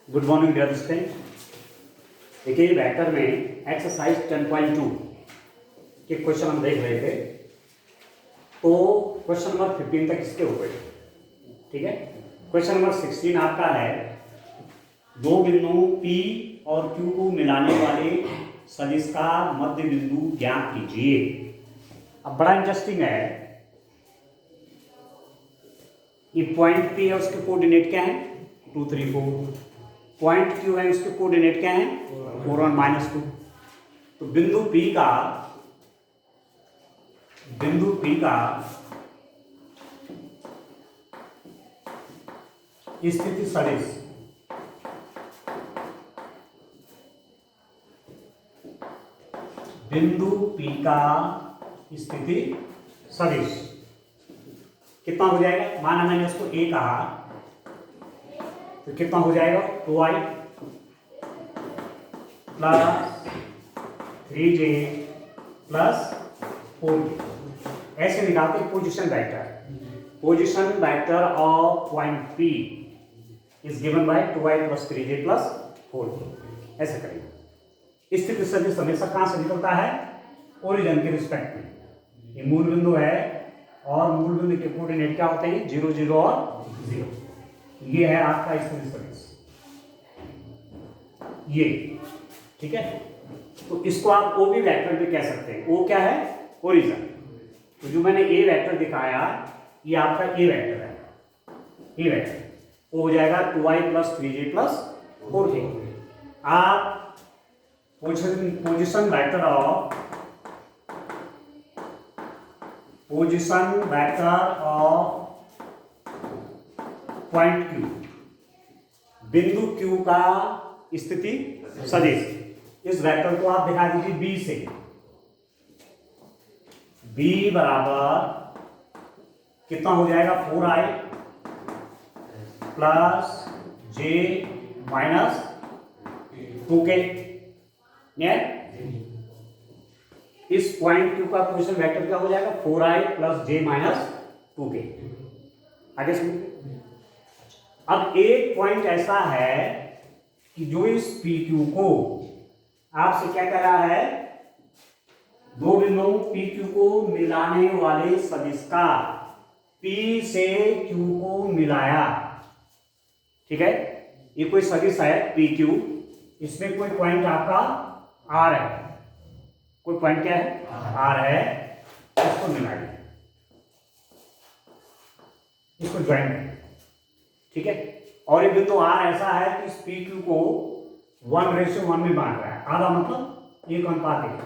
Good morning dear student. देखिए vector में exercise 10.2 के क्वेश्चन हम देख रहे थे। तो क्वेश्चन नंबर 15 तक इसके हो गए, ठीक है। क्वेश्चन नंबर 16 आपका है, दो बिंदु P और Q को मिलाने वाले सदिश का मध्य बिंदु ज्ञात कीजिए। अब बड़ा इंटरेस्टिंग है, ये पॉइंट P है, उसके कोऑर्डिनेट क्या है 2, 3, 4। पॉइंट Q है, उसके कोऑर्डिनेट क्या है 4, 1, -2। तो बिंदु P का स्थिति सदिश बिंदु P का स्थिति सदिश कितना हो जाएगा। माना मैंने उसको A कहा तो कितना हो जाएगा 2i plus 3j plus 4j। ऐसे निकालते हैं position vector. Position vector of point P is given by 2i plus 3j plus 4j। ऐसे करेंगे। स्थिति सदिश हमेशा कहां से निकलता है, ओरिजिन के रिस्पेक्ट में। ये मूल बिंदु है और मूल बिंदु के कोऑर्डिनेट क्या होते हैं 0, 0 और 0। ये है आपका स्थिति सदिश, ये ठीक है। तो इसको आप ओ भी वेक्टर भी कह सकते हैं। ओ क्या है ओरिजिन। तो जो मैंने ए वेक्टर दिखाया ये आपका ए वेक्टर है। ए वेक्टर वो हो जाएगा 2i plus 3j plus 4j। आप position vector of point Q, बिंदु Q का स्थिति सदिश, इस वेक्टर को आप दिखा दीजिए B से। B बराबर कितना हो जाएगा 4i plus j minus 2k। इस पॉइंट Q का पोजीशन वेक्टर क्या हो जाएगा 4i plus j minus 2k। आगे सुनिए। अब एक पॉइंट ऐसा है कि जो इस PQ को आपसे क्या कह रहा है, दो बिंदु PQ को मिलाने वाले सदिश का P से Q को मिलाया, ठीक है। ये कोई सदिश है PQ, इसमें कोई पॉइंट आपका R है, कोई पॉइंट क्या है R है, इसको मिलाइए, इसको ज्वाइन करें, ठीक है। और ये बिंदु R ऐसा है कि इस PQ को 1:1 में बांट रहा है। आधा मतलब 1:1,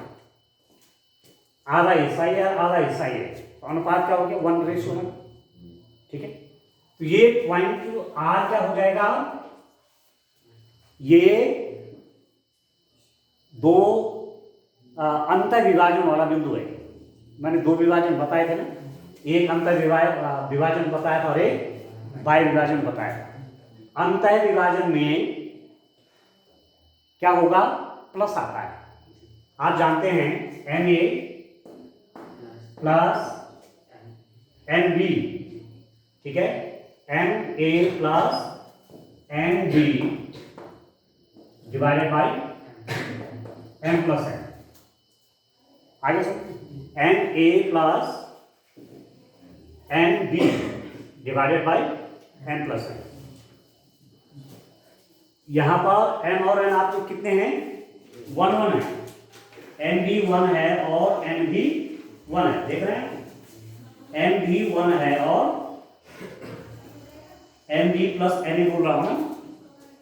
आधा हिस्सा ही है आधा हिस्सा ही है, तो अनुपात क्या हो गया 1:1, ठीक है। तो ये पॉइंट R क्या हो जाएगा, ये दो अंतर विभाजन वाला बिंदु है। मैंने दो विभाजन बताए थे ना, एक अंतर विभाजन बताया था और एक बाह्य विभाजन बताया था। अंतर विभाजन में क्या होगा प्लस आता है। आप जानते हैं Na प्लस Nb, ठीक है। Na plus Nb divided by M plus N। आगे सुन, Na plus Nb divided by M plus N। यहां पर M और N आपके कितने हैं 1, 1 है। Nb 1 है और Nb 1 है, देख रहे हैं। Nb 1 है और Nb प्लस Na बोल रहा हूं ना,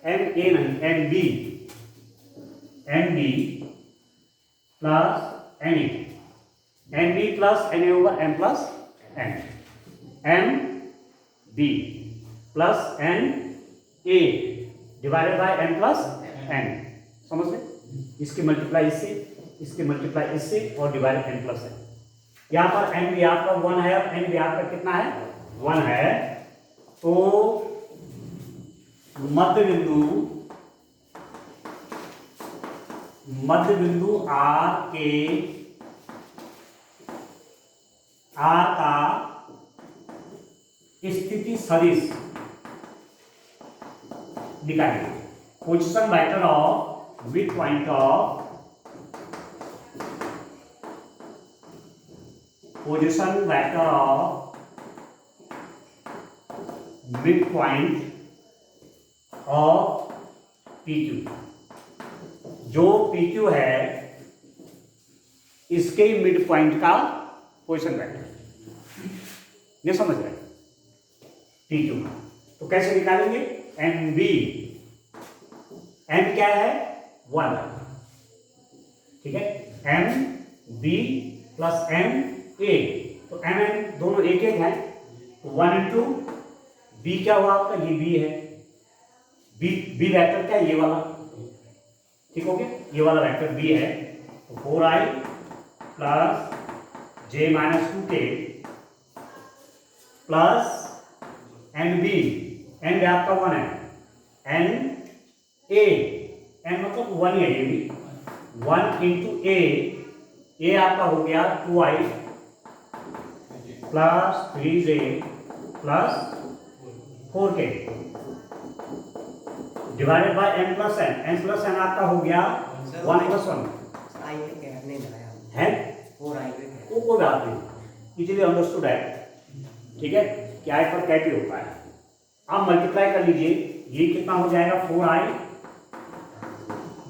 Na नहीं Nb, Nb plus Na, Nb plus Na over M plus N, Mb plus Na divided by M plus N। समझ में, इसकी मल्टीप्लाई इससे, इसकी मल्टीप्लाई इससे और डिवाइडेड M प्लस N। यहां पर Nb आपका 1 है और Nb आपका कितना है 1 है। तो मध्य बिंदु R का स्थिति सदिश निकालिए। Position vector of mid point of position vector of mid point of PQ, जो PQ है इसके मिड पॉइंट का पोजीशन वेक्टर, ये समझ रहे हैं PQ। तो कैसे निकालेंगे? MB, M क्या है? 1, ठीक है, MB प्लस MA, तो MM दोनों एक एक है, तो 1 इंटू B क्या हुआ आपका? ये B है, B वेक्टर क्या है? ये वाला, ठीक हो गया, ये वाला वेक्टर B है, तो 4i plus j minus 2k plus NB, and आपका 1 है, NA, N मतलब 1 है, ये भी 1 इंटू A आपका हो गया 2i plus 3j plus 4k divided by n plus n आपका हो गया 1 प्लस 1 है, वो कोई बात नहीं, इजीली अंडरस्टूड है, ठीक है, क्या आई पर कैटी होता है। अब मल्टीप्लाई कर लीजिए, ये कितना हो जाएगा? 4i,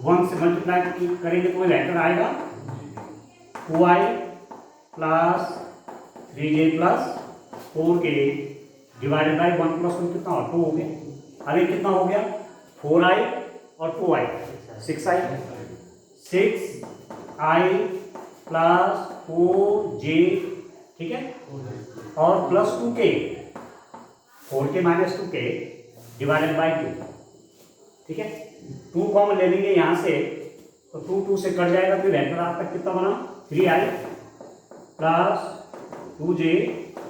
1 से मल्टीप्लाई करेंगे तो वेक्टर आएगा 2i plus 3j plus 4k divided by 1 plus 1 कितना? 2 हो गया। अरे कितना हो गया? 4i और 2i 6i, 6i plus 4j, ठीक है, और plus 2k, 4k minus 2k divided by 2, ठीक है, 2 कॉमन ले लेंगे यहाँ से, तो 2 से कट जाएगा, फिर वेक्टर आपका कितना बना? 3i plus 2j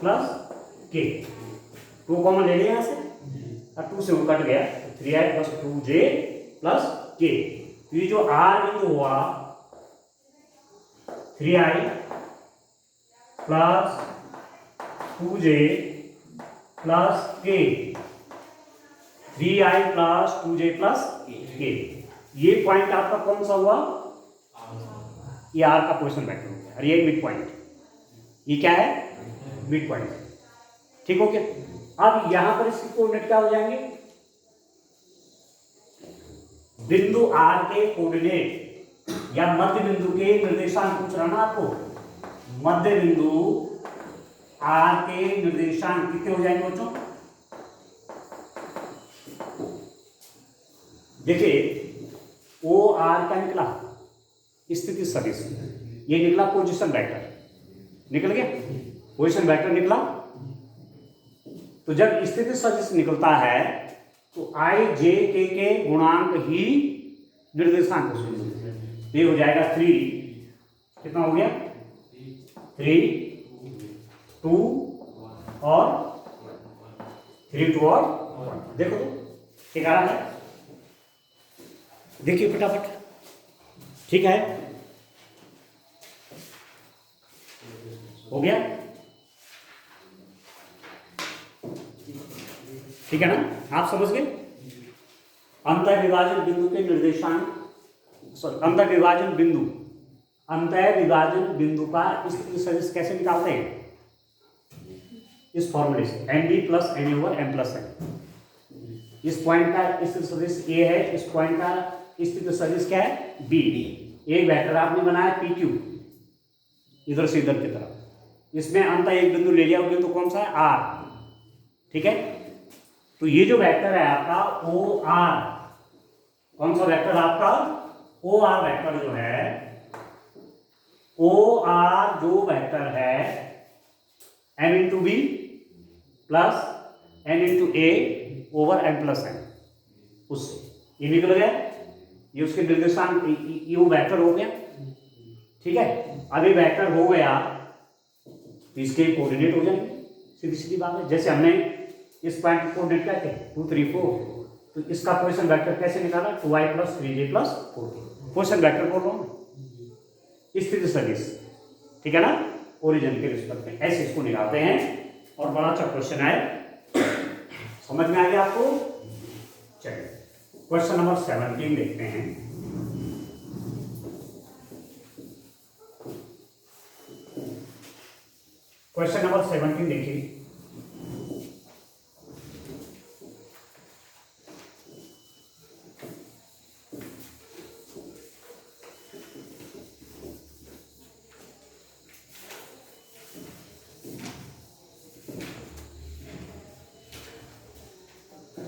plus k, 2 common ले लिया यहाँ से और 2 से वो कट गया, तो 3i plus 2j plus k, ये जो r बिंदु हुआ 3i plus 2j plus k, 3i plus 2j plus k, ये पॉइंट आपका कौन सा हुआ? ये r का पोजीशन वेक्टर हो गया, और ये मिड पॉइंट, ये क्या है? मिड पॉइंट, ठीक हो गया। अब यहां पर इसके कोऑर्डिनेट क्या हो जाएंगे? बिंदु r के कोऑर्डिनेट या मध्य बिंदु के निर्देशांक पूछ रहा ना आपको, मध्य बिंदु r के निर्देशांक कितने हो जाएंगे बच्चों? देखिए OR क्या निकला? स्थिति सदिश, ये निकला पोजीशन वेक्टर, निकल गया पोजीशन वेक्टर निकला। तो जब स्थिति सदिश निकलता है तो i j k के गुणांक ही निर्देशांक, ये हो जाएगा 3, कितना हो गया? 3 2 और 3 2 और 1, देखो तो ठीक आ रहा है, देखिए फटाफट, ठीक है, हो गया, ठीक है ना, आप समझ गए। अंतर विभाजन बिंदु के निर्देशांक, अंतर विभाजन बिंदु का स्थिति सदिश कैसे निकालते हैं? इस फॉर्मूले से MB plus NA over M plus N। इस पॉइंट का स्थिति सदिश A है, इस पॉइंट का स्थिति सदिश क्या है? B। एक वेक्टर आपने बनाया PQ इधर से इधर की तरफ, इसमें अंतर एक बिंदु ले लिया, वो बिंदु कौन सा है? R, ठीक है। तो ये जो वेक्टर है आपका OR, कौन सा वेक्टर आपका? OR वेक्टर जो है, OR जो वेक्टर है M into B plus N into A over M plus N, उससे ये निकल गया, ये उसके निर्देशांक, ये वो वेक्टर हो गया, ठीक है। अब ये वेक्टर हो गया तो इसके कोऑर्डिनेट हो जाएंगे, सीधी सीधी बात है। जैसे हमने इस पॉइंट के कोऑर्डिनेट क्या थे? 2 3 4, तो इसका पोजीशन वेक्टर कैसे निकाला? 2i plus 3j plus 4k, position vector बोल रहा हूँ, स्थिति सदिश, ठीक है ना, ओरिजिन के रिस्पेक्ट में ऐसे इसको निकालते हैं। और बड़ा अच्छा क्वेश्चन है, समझ में आ गया आपको? चलिए क्वेश्चन नंबर 17 देखते हैं। क्वेश्चन नंबर 17 देखिए।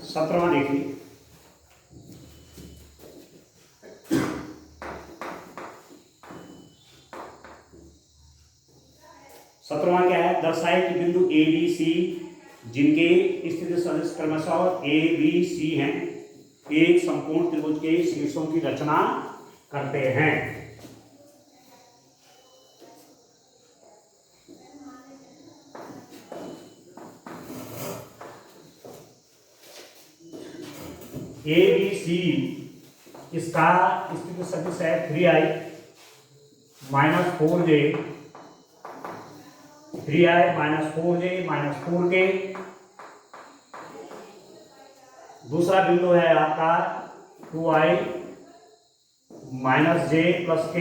सत्रहवां देखिए। सत्रहवां क्या है? दर्शाए कि बिंदु ए बी सी जिनके स्थित सदिश क्रमशः ए बी सी हैं, एक संपूर्ण त्रिभुज के शीर्षों की रचना करते हैं। ए बी सी इसका स्थित सदिश है 3i minus 4j, 3i minus 4j minus 4k। दूसरा बिंदु है आपका 2i minus j plus k।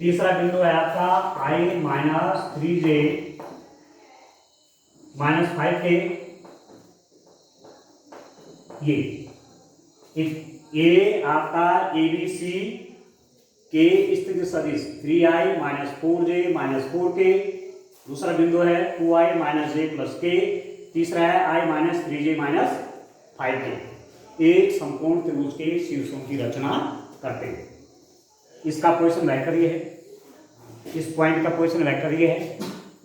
तीसरा बिंदु है आपका i minus 3j minus 5k। ये आपका ABC के स्थिति सदिश 3i minus 4j minus 4k। दूसरा बिंदु है 2i minus j plus k। तीसरा है i minus 3j minus 5k। एक संपूर्ण त्रिभुज के शीर्षों की रचना करते हैं। इसका पोजीशन वेक्टर ये है, इस पॉइंट का पोजीशन वेक्टर ये है,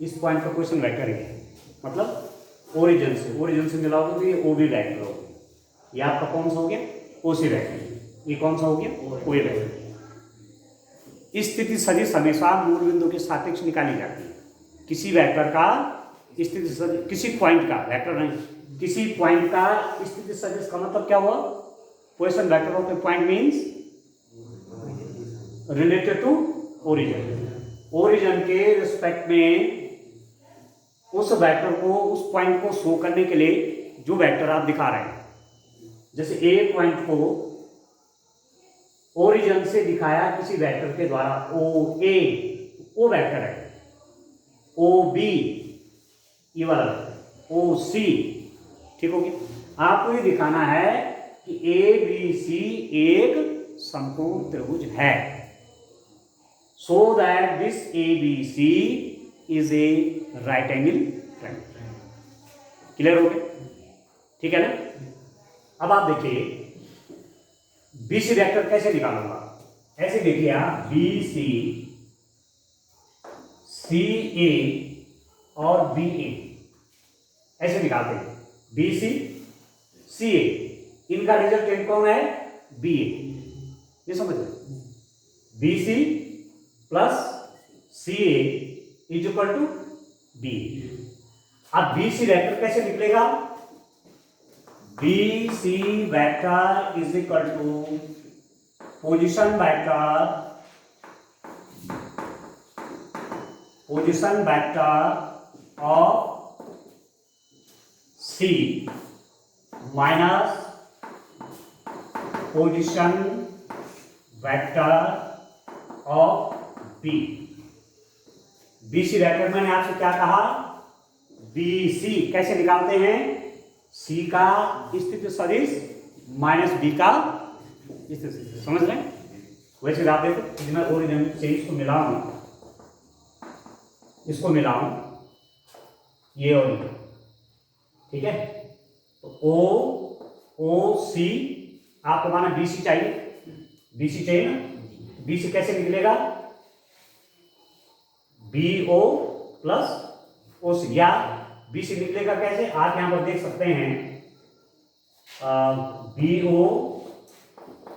इस पॉइंट का पोजीशन वेक्टर ये है। मतलब ओरिजिन से मिला होगा तो ये OB वेक्टर होगा। ये आपका कौन सा हो गया? OC vector. ये कौन सा हो गया? OA vector. स्थिति सदिश हमेशा मूल बिंदु के सापेक्ष निकाली जाती है। किसी वेक्टर का स्थिति सदिश, किसी पॉइंट का वेक्टर नहीं, किसी पॉइंट का स्थिति सदिश का मतलब क्या हुआ? Position vector of the point means related to origin. Origin के रिस्पेक्ट में उस वेक्टर को, उस पॉइंट को शो करने के लिए जो वेक्टर आप दिखा रहे हैं, जैसे ए पॉइंट को ओरिजिन से दिखाया किसी वेक्टर के द्वारा, OA वो वेक्टर है, OB ये वाला वेक्टर, OC, ठीक हो गया। आपको ये दिखाना है कि ABC एक समकोण त्रिभुज है, so that this ABC is a right angle triangle। Clear हो गया? ठीक है ना? अब आप देखिए BC वेक्टर कैसे निकालूंगा। ऐसे देखिए आप BC, CA और BA ऐसे निकालते हैं। BC CA इनका रिजल्टेंट कौन है? BA। ये समझ रहे? BC plus CA is equal to BA। अब BC वेक्टर कैसे निकलेगा? BC vector is equal to position vector of C minus position vector of B। BC vector मैंने आपसे क्या कहा? BC कैसे निकालते हैं? C का स्थिति सदिश माइनस B का स्थिति सदिश। समझ रहे हैं? वैसे आप देखो, मैं ओरिजिन से इसको मिलाऊं, ये ओरिजिन, ठीक है। तो OC आपको माना BC चाहिए, BC चाहिए ना? BC कैसे निकलेगा? BO प्लस OC, या BC निकलेगा कैसे? आप यहां पर देख सकते हैं, BO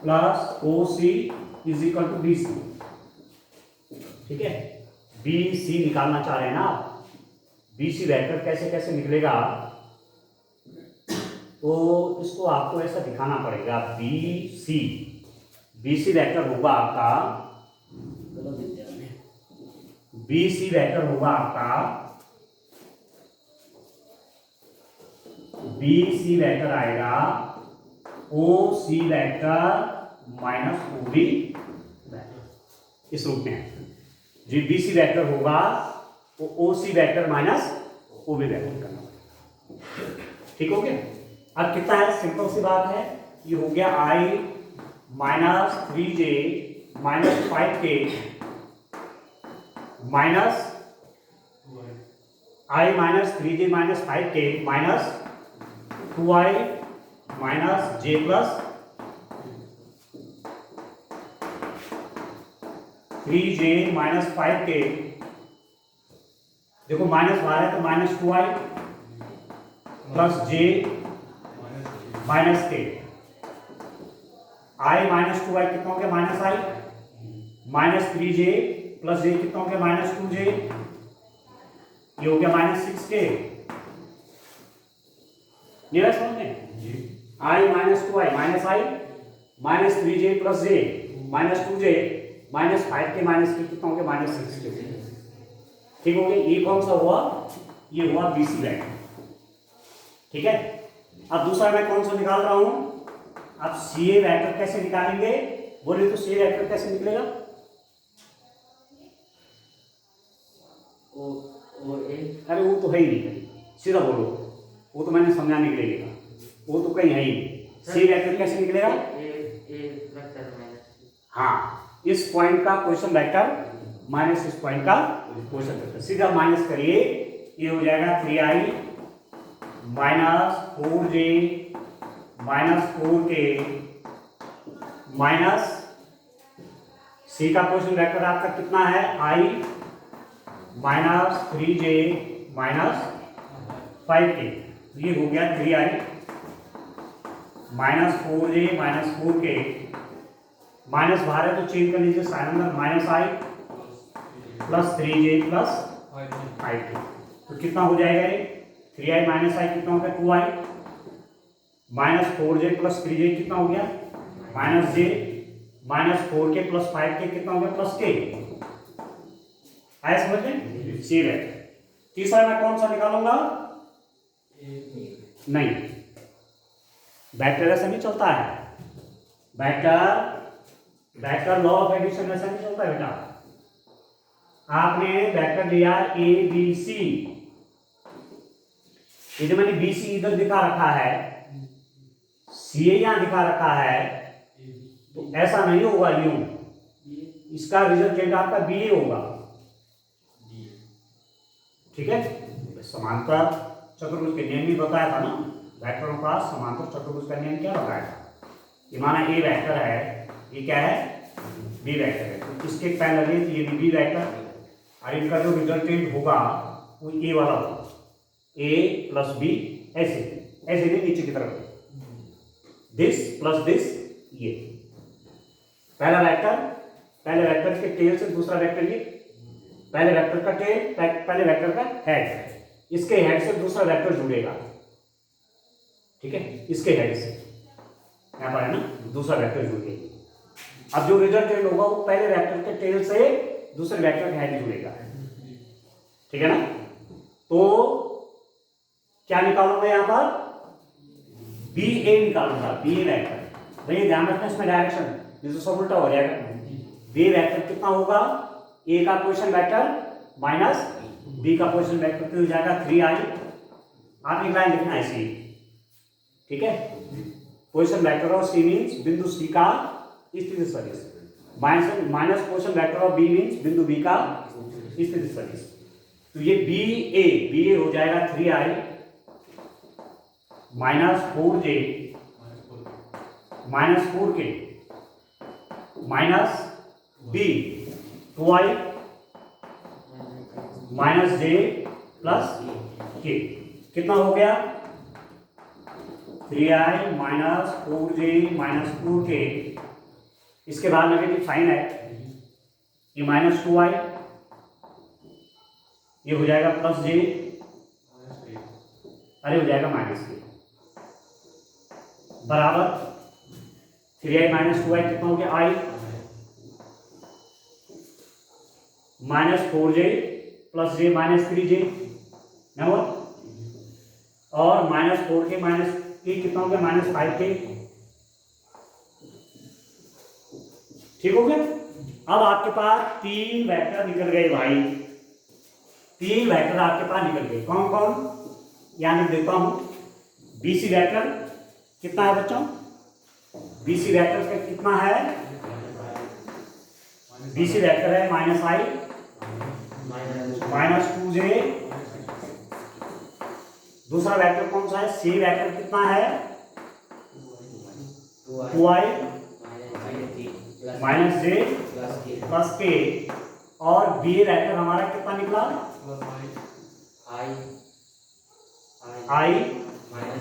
plus OC is equal to BC, ठीक है। BC निकालना चाह रहे हैं ना आप? BC वेक्टर कैसे कैसे निकलेगा, तो इसको आपको ऐसा दिखाना पड़ेगा। BC वेक्टर होगा आपका, BC वेक्टर होगा आपका बी सी वेक्टर आएगा O C vector minus O B vector, इस रूप में जो बी सी वेक्टर होगा वो O C vector minus O B vector करना पड़ेगा। ठीक हो गया? अब कितना है, सिंपल सी बात है, ये हो गया i minus 3j minus 5k minus i minus 3j minus 5k minus 2i minus j plus 3j minus 5k, देखो माइनस बाहर है तो minus 2i plus j minus k, i minus 2i कितना हो गया minus i, minus 3j plus j कितना हो गया माइनस 2j, ये हो गया माइनस 6k। नहीं समझ में? i minus 2i minus i minus 3j plus j minus 2j minus 5k minus k कितना हो गया माइनस 6k। ठीक हो गया? ये कौन सा हुआ? ये हुआ बीसी वेक्टर। ठीक है? अब दूसरा मैं कौन सा निकाल रहा हूं? अब सीए वेक्टर कैसे निकालेंगे बोले तो सीए वेक्टर कैसे निकलेगा? अरे वो तो है ही नहीं, सीधा बोलो, वो तो मैंने समझाने के लिए लिखा, वो तो कहीं है ही नहीं। सी वेक्टर कैसे निकलेगा? हाँ, इस पॉइंट का क्वेश्चन वेक्टर माइनस इस पॉइंट का क्वेश्चन वेक्टर, सीधा माइनस करिए, ये हो जाएगा 3i minus 4j minus 4k minus सी का क्वेश्चन वेक्टर आपका कितना है i minus 3j minus 5k, ये हो गया 3i minus 4j minus 4k, minus बाहर है तो चेंज कर लीजिए sign number, minus i plus 3j plus 5k, तो कितना हो जाएगा ये 3i माइनस i कितना हो गया 2i minus 4j plus 3j कितना हो गया minus j minus 4k plus 5k कितना हो गया प्लस k। आया समझ में? C vector. तीसरा मैं कौन सा निकालूंगा? नहीं, वेक्टर ऐसा नहीं चलता है, वेक्टर लॉ ऑफ एडिशन ऐसा नहीं चलता है बेटा। आपने वेक्टर लिया ए बी सी, ये जो मैंने बी सी इधर दिखा रखा है, सी ए यहां दिखा रखा है, तो ऐसा नहीं होगा यूं, इसका रिजल्टेंट आपका बी ए होगा। ठीक है? समांतर चतुर्भुज के नियम भी बताया था ना, वेक्टरों का समांतर चतुर्भुज का नियम क्या बताया था? ये माना ए वेक्टर है, ये क्या है बी वेक्टर है, तो इसके पैरेलल ये भी बी वेक्टर, और इनका जो रिजल्टेंट होगा वो ए वाला होगा, ए प्लस बी, ऐसे ऐसे नहीं नीचे की तरफ, दिस प्लस दिस, ये पहला वेक्टर, पहले वेक्टर के टेल से दूसरा वेक्टर, ये पहले वेक्टर का टेल पहले वेक्टर का हेड, इसके हेड से दूसरा वेक्टर जुड़ेगा। ठीक है? इसके हेड से यहां पर है ना दूसरा वेक्टर जुड़ गया। अब जो रिजल्टेंट होगा वो पहले वेक्टर के टेल से दूसरे वेक्टर का हेड जुड़ेगा। ठीक है ना? तो क्या निकालूंगा यहां पर? बी ए निकालूंगा, बी ए वेक्टर। भैया ध्यान रखना इसमें डायरेक्शन, ये तो सब उल्टा हो जाएगा। बी वेक्टर कितना होगा? ए का पोजीशन वेक्टर माइनस बी का पोजीशन वेक्टर तो हो जाएगा 3i, आप एक लाइन लिखना है सी। ठीक है? Position vector of C means बिंदु सी का स्थिति सदिश, minus position vector of B means बिंदु बी का स्थिति सदिश। तो ये बी ए हो जाएगा 3i minus 4j minus 4k minus B 2i minus j plus k, कितना हो गया 3i minus 4j minus 4k, इसके बाद नेगेटिव साइन है, ये माइनस 2i, ये हो जाएगा प्लस j, अरे हो जाएगा माइनस k, बराबर 3i माइनस 2i कितना हो गया i minus 4j plus j minus 3j, और -4k माइनस के कितना हो गया, -5k। ठीक हो गया। अब आपके पास 3 वेक्टर निकल गए भाई, 3 वेक्टर आपके पास निकल गए। कौन कौन, यहां मैं देता हूं। BC वेक्टर कितना है बच्चों, BC वेक्टर का कितना है, BC वेक्टर है -i -2j। दूसरा वेक्टर कौन सा है, C वेक्टर कितना है, 2i -j प्लस k। और B वेक्टर हमारा कितना निकला, i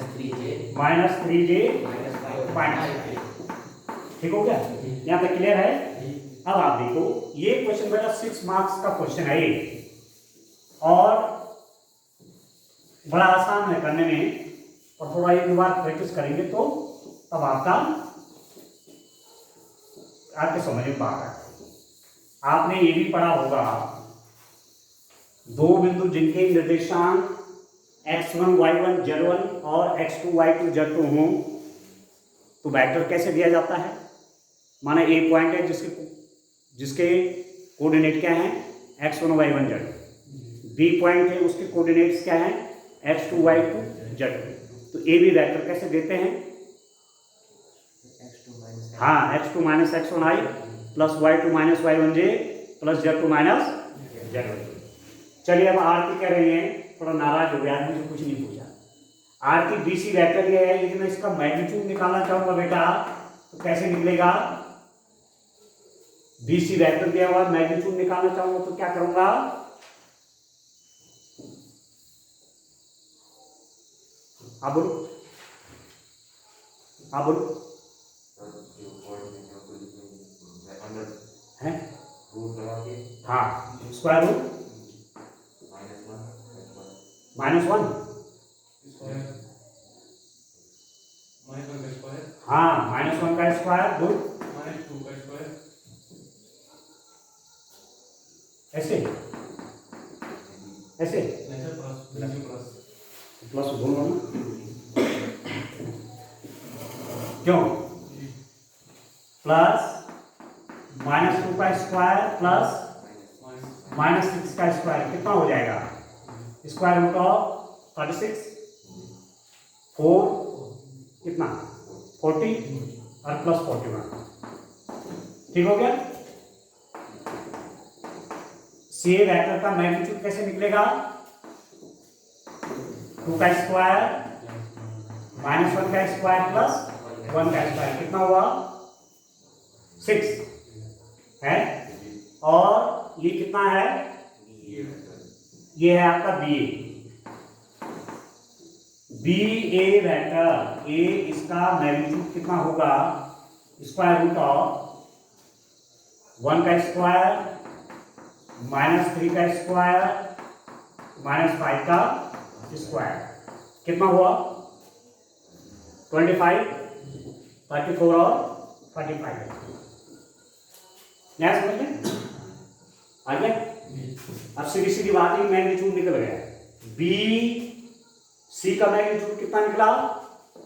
-3j -5। ठीक हो गया, यहाँ तक क्लियर है। अब आप देखो ये क्वेश्चन बेटा 6 मार्क्स का क्वेश्चन है ये, और बड़ा आसान है करने में, और थोड़ा एक बार प्रैक्टिस करेंगे तो तब आपके समझ में बात है। आपने ये भी पढ़ा होगा, दो बिंदु जिनके निर्देशांक x1 y1 z1 और x2 y2 z2 हों तो वेक्टर कैसे दिया जाता है। माना ए पॉइंट है जिसके कोऑर्डिनेट क्या हैं, x1 y1 z2। B point है उसके कोऑर्डिनेट्स क्या हैं, x2 y2 z2। तो ए बी वेक्टर कैसे देते हैं, हाँ x2 minus x1i plus y2 minus y1j plus z2 minus z1। चलिए अब आरती कह रही है, थोड़ा नाराज हो गया, मुझे कुछ नहीं पूछा। आरती BC वेक्टर ये है, लेकिन मैं इसका मैग्नीट्यूड निकालना चाहूंगा बेटा, तो कैसे निकलेगा। BC वेक्टर दिया हुआ मैग्नीट्यूड निकालना चाहूंगा तो क्या करूंगा, आप बोलो आप बोलो है, हाँ स्क्वायर रूट -1, हाँ -1 का स्क्वायर गुड, -2 का स्क्वायर, ऐसे ऐसे प्लस बोलो ना, क्यों, प्लस -2 का स्क्वायर प्लस -6 का स्क्वायर कितना हो जाएगा, स्क्वायर रूट ऑफ 36, 4 कितना 40 और प्लस 41। ठीक हो गया। सी वेक्टर का मैग्नीट्यूड कैसे निकलेगा, 2 का स्क्वायर -1 का स्क्वायर प्लस 1 का स्क्वायर कितना हुआ 6 है। और ये कितना है, ये है आपका बी ए वेक्टर, ए इसका मैग्नीट्यूड कितना होगा, स्क्वायर रूट ऑफ 1 का स्क्वायर -3 का स्क्वायर -5 का स्क्वायर कितना हुआ 25, 34 और 45। नया समझ में आ गया। अब सीधी सीधी बात है, मैग्नीट्यूड निकल गया। बी सी का मैग्नीट्यूड कितना निकला,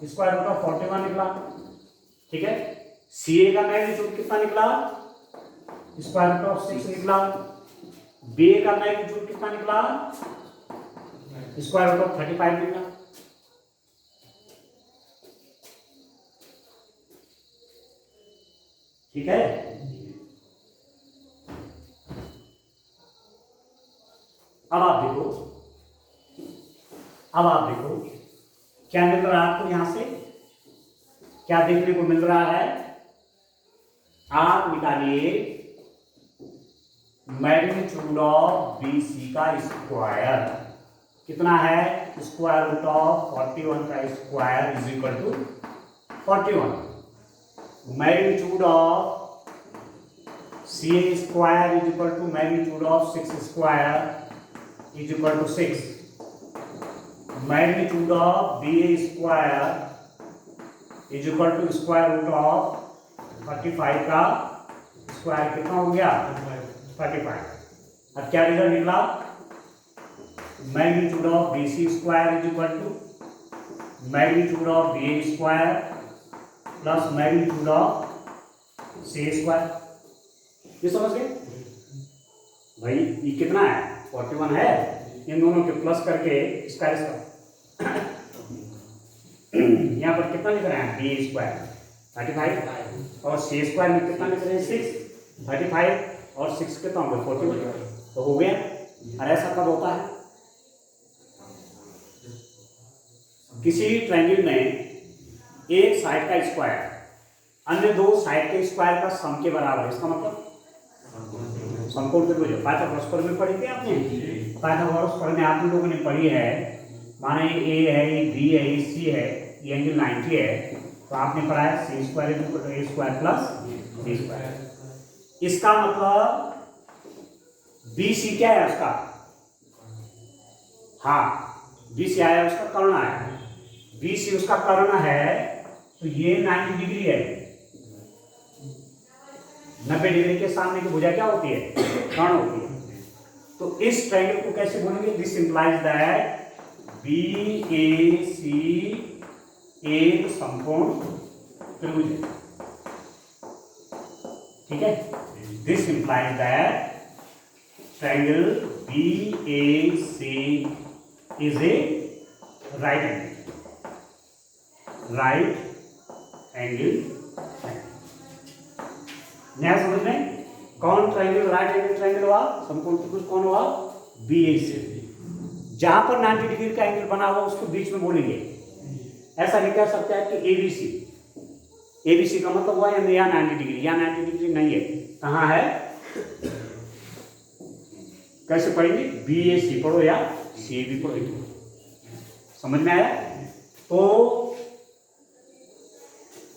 स्क्वायर रूट ऑफ 41 निकला। ठीक है, सी ए का मैग्नीट्यूड कितना निकला, स्क्वायर रूट ऑफ 6 निकला। बी ए का मैग्नीट्यूड कितना निकला, स्क्वायर रूट ऑफ 35 निकला। ठीक है, अब आप देखो क्या मिल रहा है आपको, यहां से क्या देखने को मिल रहा है। आप निकालिए मैग्नीट्यूड ऑफ BC का स्क्वायर कितना है, स्क्वायर रूट ऑफ 41 का square is equal to 41। Magnitude of CA square is equal to magnitude of 6 square is equal to 6। Magnitude of BA square is equal to square root of 35 का square कितना हो गया 35। अब क्या result निकला, magnitude of BC square is equal to magnitude of B square plus magnitude of C square. ये समझ गए भाई? ये कितना है? 41 है। इन दोनों के प्लस करके स्क्वायर इसका यहाँ पर कितना लिख रहे हैं? बी स्क्वायर 35 और सी स्क्वायर में कितना लिख रहे हैं? 6। 35 और 6 कितना हो गया? 41। तो हो गया। और ऐसा कब होता है? किसी ट्रायंगल में एक साइड का स्क्वायर अन्य दो साइड के स्क्वायर का सम के बराबर है। इसका मतलब समकोण त्रिभुज। पाइथागोरस में पढ़ी थी आपने? पाइथागोरस में आप लोगों ने पढ़ी है। माने ए है, ये बी है, ये सी है, ये एंगल 90 है, तो आपने पढ़ा है C square equal to A square plus B square. इसका मतलब बी सी क्या है उसका? हाँ, बी सी आया उसका कर्ण है। बी सी उसका कर्ण है, तो ये 90 डिग्री है। 90 डिग्री के सामने की भुजा क्या होती है? कर्ण होती है। तो इस ट्रायंगल को कैसे बोलेंगे? This implies that B A C एक समकोण त्रिभुज है। ठीक है? This implies that triangle B A C is a right angle. Right angle. नया समझ में? कौन ट्रायंगल राइट एंगल ट्रायंगल हुआ? समकोण त्रिभुज कौन हुआ? बी ए सी। जहां पर 90 डिग्री का एंगल बना हुआ उसको बीच में बोलेंगे। ऐसा नहीं कह सकते हैं कि एबीसी। एबीसी का मतलब हुआ या 90 डिग्री, या 90 डिग्री नहीं है। कहां है? कैसे पढ़ेंगे? बी ए सी पढ़ो या सी बी पढ़ो। समझ में आया? तो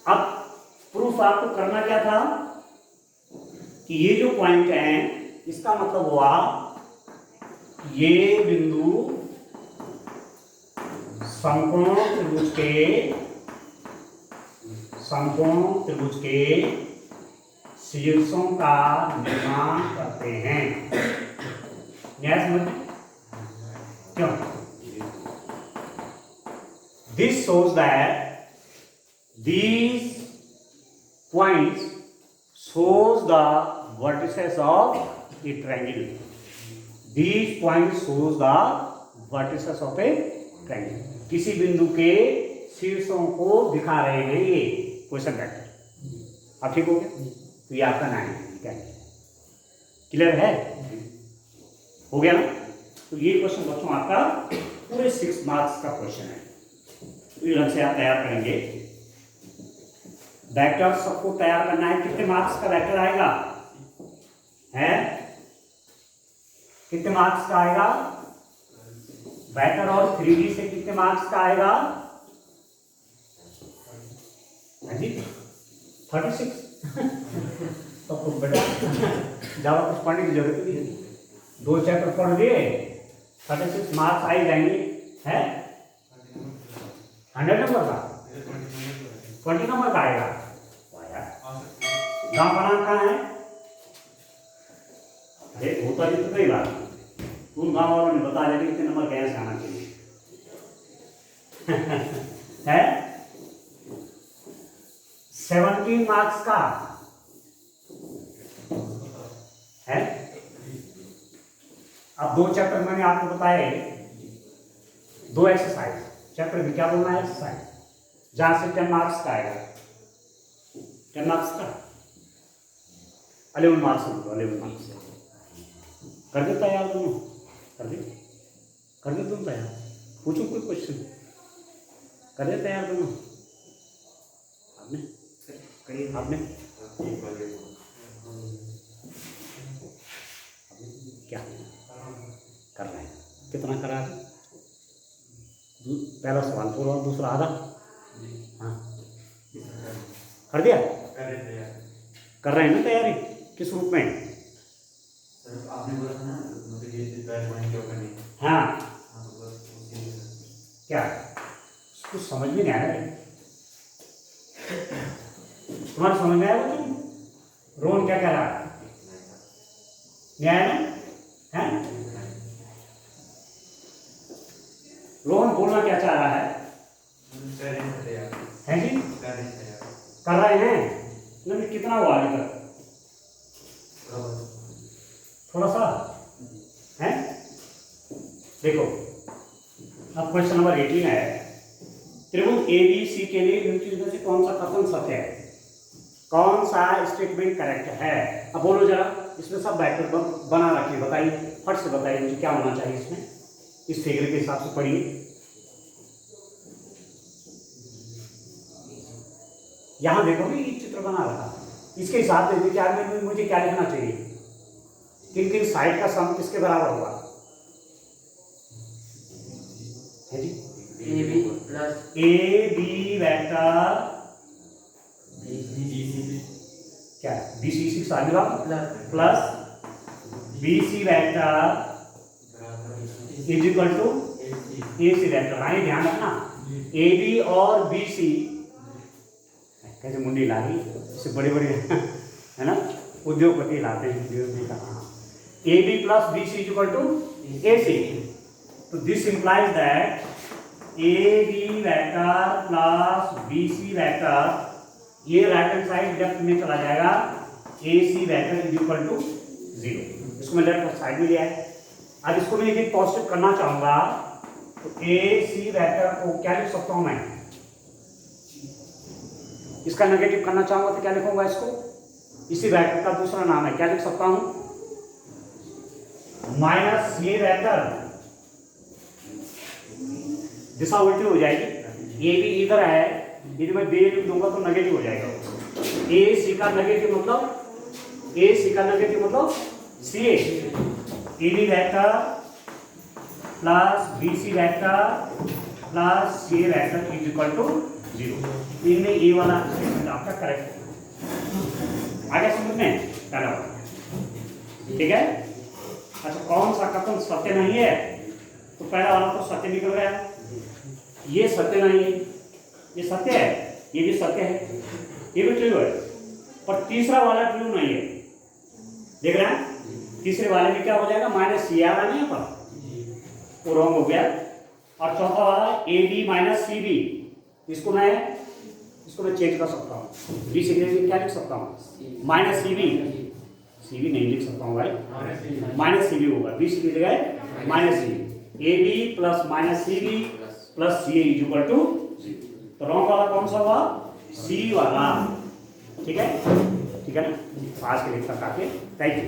अब प्रूफ आपको करना क्या था कि ये जो पॉइंट है इसका मतलब हुआ ये बिंदु समकोण त्रिभुज के शीर्षों का निर्माण करते हैं। न्याय समझ? क्यों? This shows that these points shows the vertices of a triangle. These points shows the vertices of a triangle. किसी बिंदु के शीर्षों को दिखा रहे हैं ये क्वेश्चन वेक्टर। अब ठीक हो गया? तो ये आपका 9 क्या है? क्लियर है? हो गया ना? तो ये क्वेश्चन बच्चों आपका पूरे 6 मार्क्स का क्वेश्चन है। तो ये ढंग से आप तैयार करेंगे। वेक्टर सबको तैयार करना है। कितने मार्क्स का वेक्टर आएगा? है कितने मार्क्स का आएगा वेक्टर? और 3D से कितने मार्क्स का आएगा? जी 36। तो बेटा ज्यादा कुछ पढ़ने की जरूरत नहीं है। 2 चैप्टर पढ़ दिए, 36 मार्क्स आ ही जाएंगे। है 100 नंबर का, 20 नंबर का आएगा। गांव का नाम कहाँ है? अरे होता भी तो कई बार उन गांव वालों ने बता दिया कितने नंबर कैसे आना चाहिए। है 17 मार्क्स का है। अब 2 चैप्टर मैंने आपको बताए, 2 एक्सरसाइज। चैप्टर भी क्या बोलना है? एक्सरसाइज। जहां से 10 मार्क्स का आएगा। 10 मार्क्स का 11 मार्क्स। 11 मार्क्स कर दे तैयार दोनों? कर दे तुम तैयार? पूछो कोई क्वेश्चन। कर दे तैयार दोनों? आपने क्या कर रहे हैं? कितना करा? पहला सवाल पूरा और दूसरा आधा। हाँ कर दिया? कर रहे हैं ना तैयारी? किस रूप में? आपने बोला था ना मतलब ये क्यों करनी? हाँ क्या कुछ समझ में नहीं आ रहा है? तुम्हारे समझ में आया? तुम रोहन क्या कह रहा है? नहीं आया ना? है रोहन बोलना क्या चाह रहा है? हैं जी, कर रहे हैं ना? कितना हुआ अभी तक? थोड़ा सा है। देखो अब क्वेश्चन नंबर 18 है, त्रिभुज ABC के लिए निम्नलिखित में से कौन सा कथन सत्य है? कौन सा स्टेटमेंट करेक्ट है? अब बोलो जरा, इसमें सब वेक्टर बना रखिए, बताइए फट से बताइए मुझे क्या होना चाहिए इसमें, इस फिगर के हिसाब से पढ़िए। यहां देखो भी चित्र बना रखा, इसके हिसाब से मुझे क्या लिखना चाहिए? किन किन साइड का सम किसके बराबर होगा? है जी, ए बी वेक्टर क्या है? BC formula plus BC vector is equal to AC vector. हाँ, ये ध्यान रखना, AB और BC कैसे मुंडी ला रही इससे बड़े बड़े है ना, उद्योगपति लाते हैं उद्योग का। AB plus BC is equal to AC, तो this implies that AB vector plus BC vector, ये राइट हैंड साइड लेफ्ट में चला जाएगा, AC vector is equal to 0। इसको मैं लेफ्ट साइड में लिया है। अब इसको मैं यदि पॉजिटिव करना चाहूंगा तो AC वेक्टर को क्या लिख सकता हूं मैं? इसका नेगेटिव करना चाहूंगा तो क्या लिखूंगा इसको? इसी वेक्टर का दूसरा नाम है, क्या लिख सकता हूं? माइनस ये वेक्टर, दिशा उल्टी हो जाएगी, ये भी इधर है, यदि मैं बी लिख दूंगा तो नेगेटिव हो जाएगा। ए सी का नेगेटिव मतलब, ए सी का नेगेटिव मतलब C A, B vector plus B C vector plus C A vector is equal to 0। इनमें ए वाला स्टेटमेंट आपका करेक्ट है। आगे समझ में पहला, ठीक है? अच्छा, कौन सा कथन सत्य नहीं है? तो पहला वाला तो सत्य निकल गया, ये सत्य नहीं है, ये सत्य है, ये भी सत्य है, ये भी ट्रू है, पर तीसरा वाला ट्रू नहीं है। देख रहे हैं, तीसरे वाले में क्या हो जाएगा? माइनस सी आ रहा नहीं पर, वो रॉन्ग हो गया। और चौथा वाला A B minus C B, इसको मैं चेंज कर सकता हूँ, बी से क्या लिख सकता हूँ? Minus C B, C B नहीं लिख सकता हूँ भाई, माइनस सी बी होगा, बी सी की जगह minus C B, A B plus minus C B plus C A is equal to 0। तो रॉन्ग वाला कौन सा हुआ? सी वाला। ठीक है, ठीक है ना? आज के लिए तक आके थैंक यू।